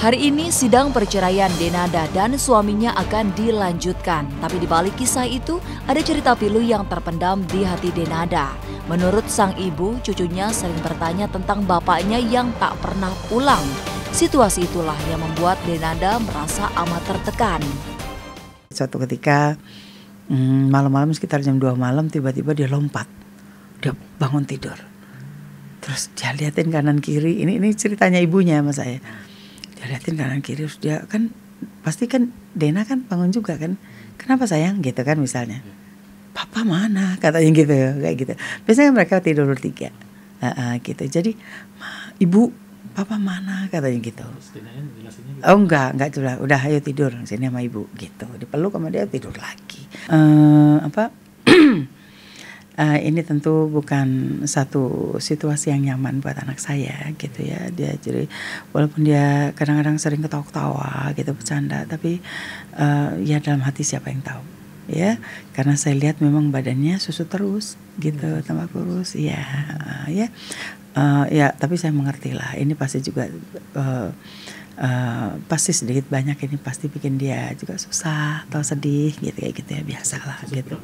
Hari ini sidang perceraian Denada dan suaminya akan dilanjutkan. Tapi di balik kisah itu ada cerita pilu yang terpendam di hati Denada. Menurut sang ibu, cucunya sering bertanya tentang bapaknya yang tak pernah pulang. Situasi itulah yang membuat Denada merasa amat tertekan. Suatu ketika malam-malam sekitar jam 2 malam tiba-tiba dia lompat. Dia bangun tidur. Terus dia liatin kanan kiri. Ini ceritanya ibunya sama saya. Dia liatin kanan kiri, terus dia kan pasti kan Dena kan bangun juga kan, kenapa sayang gitu kan misalnya, papa mana katanya gitu kayak gitu. Biasanya mereka tidur bertiga gitu. Jadi ibu papa mana katanya gitu. Oh enggak juga, udah ayo tidur sini sama ibu gitu. Dipeluk sama dia tidur lagi. Ini tentu bukan satu situasi yang nyaman buat anak saya gitu ya. Dia jadi walaupun dia kadang-kadang sering ketawa-ketawa gitu bercanda, tapi ya dalam hati siapa yang tahu ya. Karena saya lihat memang badannya susu terus gitu, tambah kurus ya. Ya tapi saya mengerti lah. Ini pasti juga pasti sedikit banyak ini pasti bikin dia juga susah atau sedih gitu kayak gitu ya, biasalah gitu.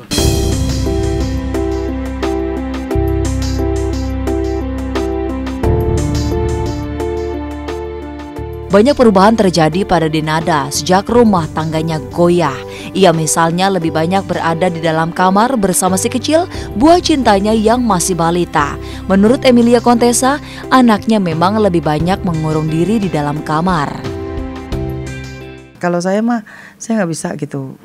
Banyak perubahan terjadi pada Denada sejak rumah tangganya goyah. Ia misalnya lebih banyak berada di dalam kamar bersama si kecil, buah cintanya yang masih balita. Menurut Emilia Contessa, anaknya memang lebih banyak mengurung diri di dalam kamar. Kalau saya mah, saya nggak bisa gitu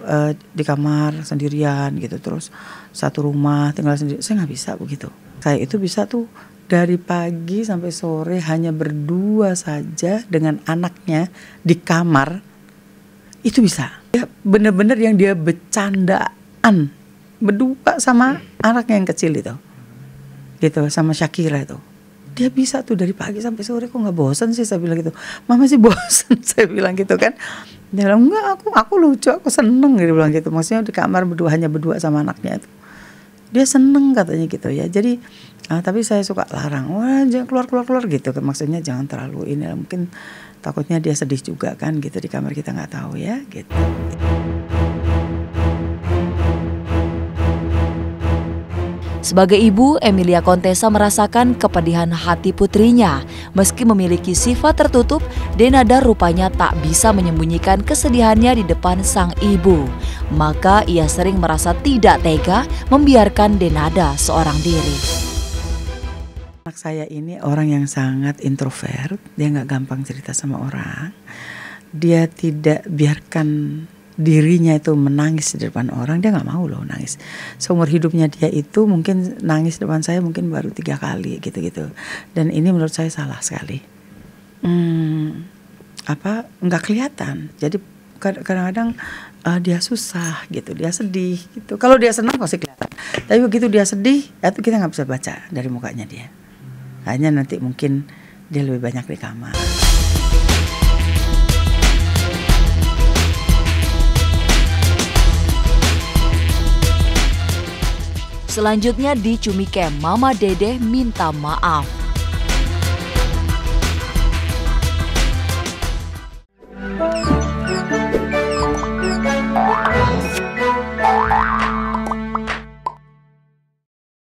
di kamar sendirian gitu, terus satu rumah tinggal sendiri, saya nggak bisa begitu. Saya itu bisa tuh dari pagi sampai sore hanya berdua saja dengan anaknya di kamar, itu bisa. Ya, bener-bener yang dia bercandaan berdua sama anaknya yang kecil itu, gitu sama Shakira itu. Dia bisa tuh dari pagi sampai sore, kok nggak bosan sih, saya bilang gitu. Mama sih bosan, saya bilang gitu kan. Dia bilang enggak, aku lucu, aku seneng, dia bilang gitu. Maksudnya di kamar hanya berdua sama anaknya itu. Dia seneng katanya gitu ya. Jadi tapi saya suka larang, wah jangan keluar gitu. Maksudnya jangan terlalu ini, mungkin takutnya dia sedih juga kan gitu di kamar, kita nggak tahu ya gitu. Sebagai ibu, Emilia Contessa merasakan kepedihan hati putrinya. Meski memiliki sifat tertutup, Denada rupanya tak bisa menyembunyikan kesedihannya di depan sang ibu. Maka ia sering merasa tidak tega membiarkan Denada seorang diri. Anak saya ini orang yang sangat introvert, dia nggak gampang cerita sama orang. Dia tidak biarkan dirinya itu menangis di depan orang, dia nggak mau loh nangis. Seumur hidupnya dia itu mungkin nangis depan saya mungkin baru 3 kali gitu-gitu. Dan ini menurut saya salah sekali. Nggak kelihatan. Jadi kadang-kadang dia susah gitu, dia sedih gitu. Kalau dia senang pasti kelihatan. Tapi begitu dia sedih, itu kita nggak bisa baca dari mukanya dia. Hanya nanti mungkin dia lebih banyak di kamar. Selanjutnya di Cumi Camp, Mama Dedeh minta maaf.